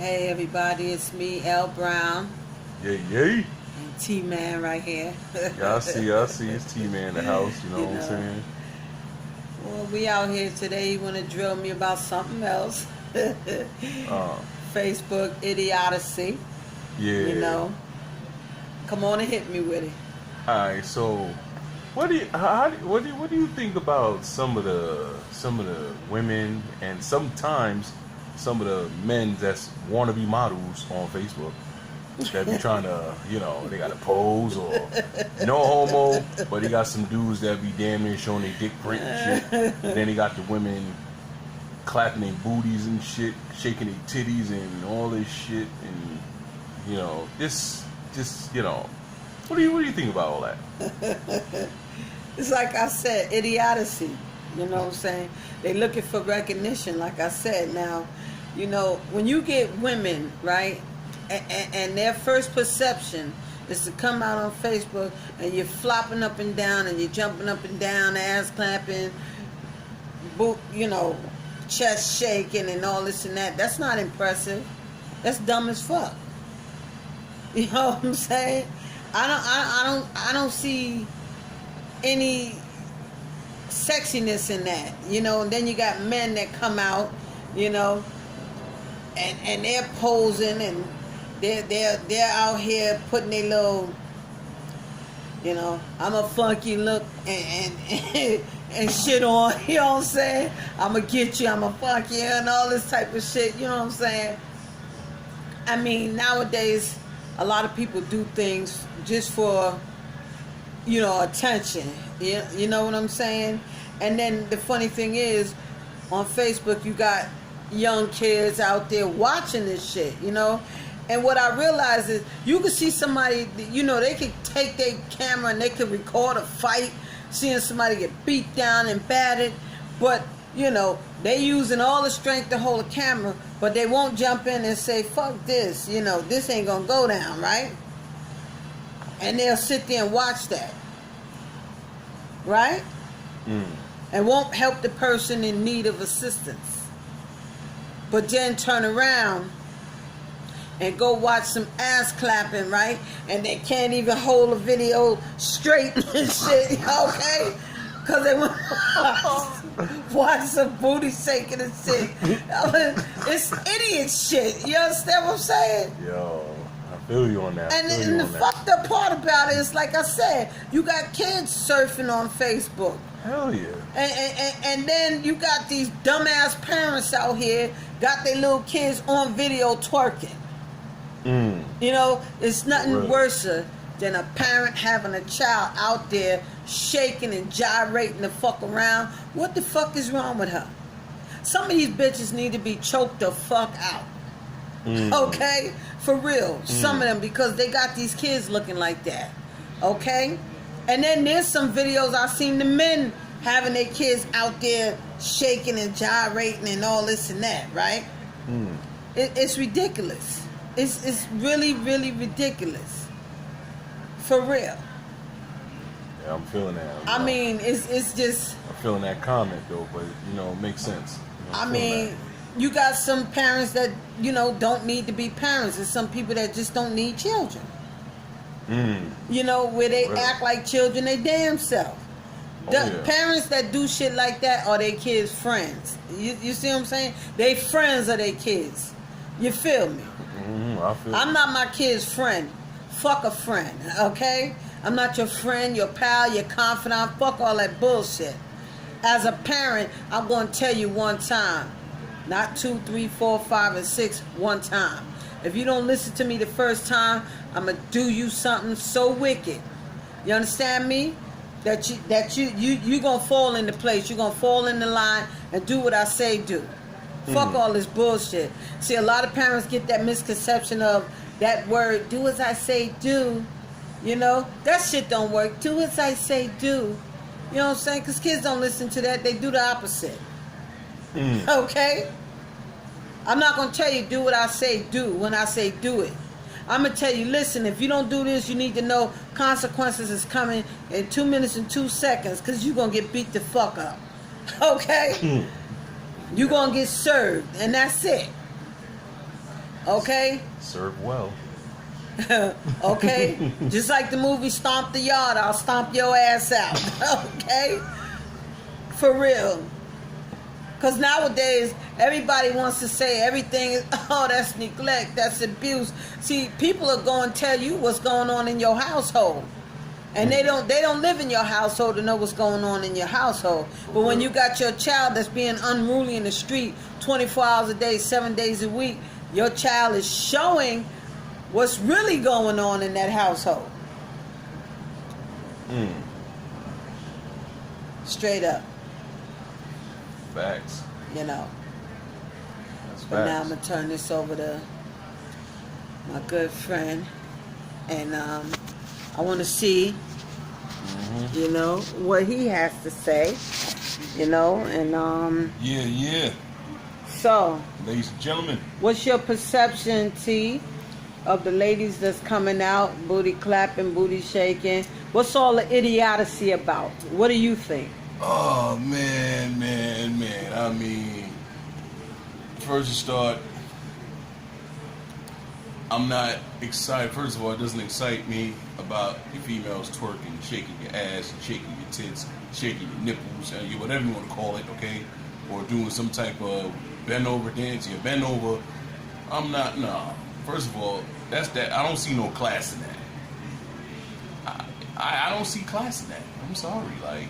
Hey everybody, it's me, L Brown, Yay, yay. and T-Man right here. Yeah, I see. It's T-Man in the house, you know You what I'm know. saying? Well, we out here today. You want to drill me about something else? Uh, Facebook idiocy. You yeah. know. Come on and hit me with it. Alright, so what do you think about some of the women and sometimes some of the men that's wannabe models on Facebook that be trying to, they got to pose or no homo, but he got some dudes that be damn near showing their dick print and shit. And then he got the women clapping their booties and shit, shaking their titties and all this shit, and this just what do you think about all that? It's like I said, idiocy. You know what I'm saying? They looking for recognition, like I said. Now, when you get women, right, and their first perception is to come out on Facebook and you're flopping up and down and you're jumping up and down, ass clapping, chest shaking and all this and that. That's not impressive. That's dumb as fuck. You know what I'm saying? I don't see any sexiness in that. And then you got men that come out, and they're posing and they're out here putting their little, I'm a funky look and shit on, you know what I'm saying? I'm gonna get you, I'm a fuck you, and all this type of shit, you know what I'm saying? I mean, nowadays, a lot of people do things just for, attention. You know what I'm saying? And then the funny thing is, on Facebook, you got young kids out there watching this shit, And what I realize is, you could see somebody, they could take their camera and they could record a fight, seeing somebody get beat down and battered, but, they using all the strength to hold a camera, but they won't jump in and say, fuck this, this ain't gonna go down, right? And they'll sit there and watch that, right? And won't help the person in need of assistance. But then turn around and go watch some ass clapping, right? And they can't even hold a video straight and shit, okay? Because they want to watch some booty shaking and shit. It's idiot shit. You understand what I'm saying? Yo, I feel you on that. And the fucked up part about it is, like I said, you got kids surfing on Facebook. Hell yeah. And then you got these dumbass parents out here, got their little kids on video twerking. It's nothing Really? worse than a parent having a child out there shaking and gyrating the fuck around. What the fuck is wrong with her? Some of these bitches need to be choked the fuck out. Okay? For real. Some of them, because they got these kids looking like that. Okay? And then there's some videos I've seen the men having their kids out there shaking and gyrating and all this and that, right? It's ridiculous. It's really, really ridiculous. For real. Yeah, I'm feeling that. I mean, it's just... I'm feeling that comment, though, but, it makes sense. I mean, you got some parents that, don't need to be parents. There's some people that just don't need children. Where they Really? act like children they damn self. The parents that do shit like that are their kids' friends. You see what I'm saying? They friends of their kids. You feel me? I feel I'm not my kid's friend. Fuck a friend, okay? I'm not your friend, your pal, your confidant. Fuck all that bullshit. As a parent, I'm going to tell you one time. Not 2, 3, 4, 5, and 6, one time. If you don't listen to me the first time, I'm going to do you something so wicked. You understand me? That you going to fall into place. You're going to fall in the line and do what I say do. Fuck all this bullshit. See, a lot of parents get that misconception of that word, do as I say do. That shit don't work. Do as I say do. You know what I'm saying? Because kids don't listen to that. They do the opposite. Okay? I'm not going to tell you do what I say do when I say do it. I'm going to tell you, listen, if you don't do this, you need to know consequences is coming in 2 minutes and 2 seconds because you're going to get beat the fuck up. Okay? You're going to get served, and that's it. Okay? Serve well. Okay? Just like the movie Stomp the Yard, I'll stomp your ass out. Okay? For real. Because nowadays, everybody wants to say everything is, oh, that's neglect, that's abuse. See, people are going to tell you what's going on in your household. And they don't live in your household to know what's going on in your household. But when you got your child that's being unruly in the street 24 hours a day, 7 days a week, your child is showing what's really going on in that household. Straight up. Facts. You know. That's But now I'm facts. going to turn this over to my good friend. And I want to see, you know, what he has to say. You know, and Yeah. so, Ladies and gentlemen. what's your perception, T, of the ladies that's coming out, booty clapping, booty shaking? What's all the idiocy about? What do you think? Oh, man. I mean, first to start, I'm not excited. First of all, it doesn't excite me about your females twerking, shaking your ass, shaking your tits, shaking your nipples, whatever you want to call it, okay? Or doing some type of bend over dance, bend over. I'm not, no. First of all, that's that. I don't see no class in that. I don't see class in that. I'm sorry. Like,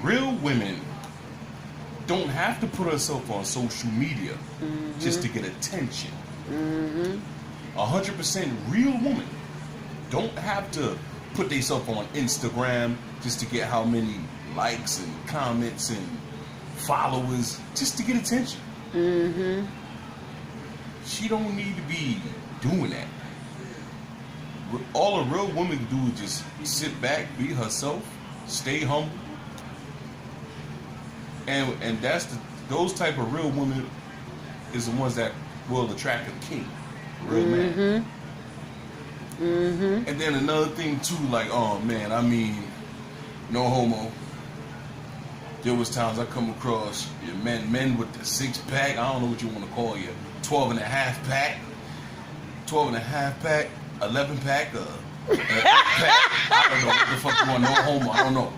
real women don't have to put herself on social media just to get attention. 100% real woman don't have to put themselves on Instagram just to get how many likes and comments and followers just to get attention. She don't need to be doing that. All a real woman can do is just sit back, be herself, stay humble, and those type of real women is the ones that will attract a king, a real man. And then another thing too, like, oh man, I mean, no homo. There was times I come across men with the 6-pack. I don't know what you want to call you, 12 and a half pack, 11 pack, 8 pack. I don't know what the fuck you want. No homo. I don't know.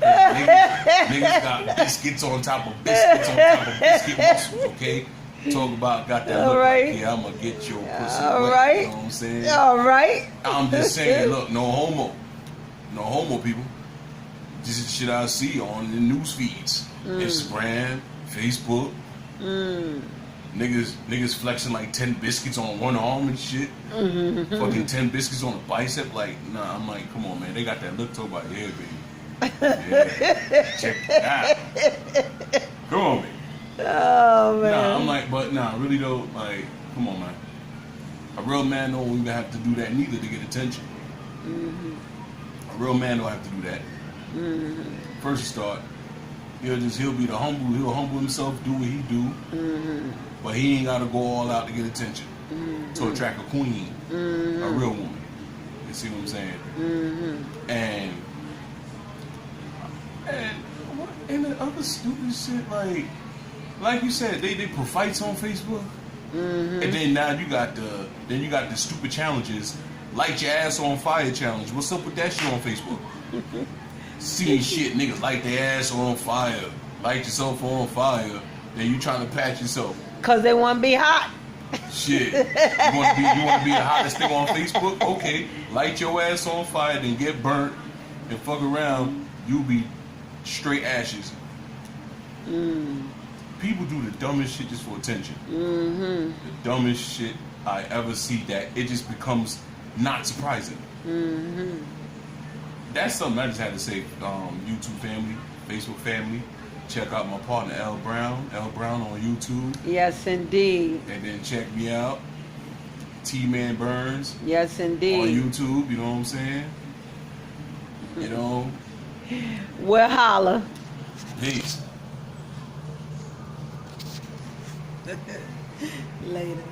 Niggas got biscuits on top of biscuits on top of biscuit muscles. Okay. Talk about got that All look right. like, yeah, I'm gonna get your pussy All wet, right. you know what I'm saying? All right. I'm just saying, look, no homo people. This is shit I see on the news feeds, Instagram, Facebook. Niggas flexing like 10 biscuits on one arm and shit. Fucking 10 biscuits on a bicep. Like, nah, I'm like, come on, man. They got that look. Talk about, yeah, baby. Yeah, check it out. Come on, man. Oh, man. Nah, I'm like, but nah, really though, like, come on, man. A real man don't even have to do that neither to get attention. A real man don't have to do that. First to start, he'll be he'll humble himself, do what he do, but he ain't gotta go all out to get attention to attract a queen, a real woman. You see what I'm saying? And the other stupid shit, like you said, they put fights on Facebook, and then now you got the stupid challenges, light your ass on fire challenge. What's up with that shit on Facebook? Seeing shit, niggas light their ass on fire, light yourself on fire, then you trying to patch yourself. Because they want to be hot. Shit, you want to be the hottest thing on Facebook? Okay, light your ass on fire, then get burnt, and fuck around, you be straight ashes. People do the dumbest shit just for attention. The dumbest shit I ever see that it just becomes not surprising. That's something I just had to say. YouTube family, Facebook family, check out my partner L Brown on YouTube. Yes, indeed. And then check me out, T-Man Burns. Yes, indeed. On YouTube, you know what I'm saying? You know? We'll holla. Peace. Later.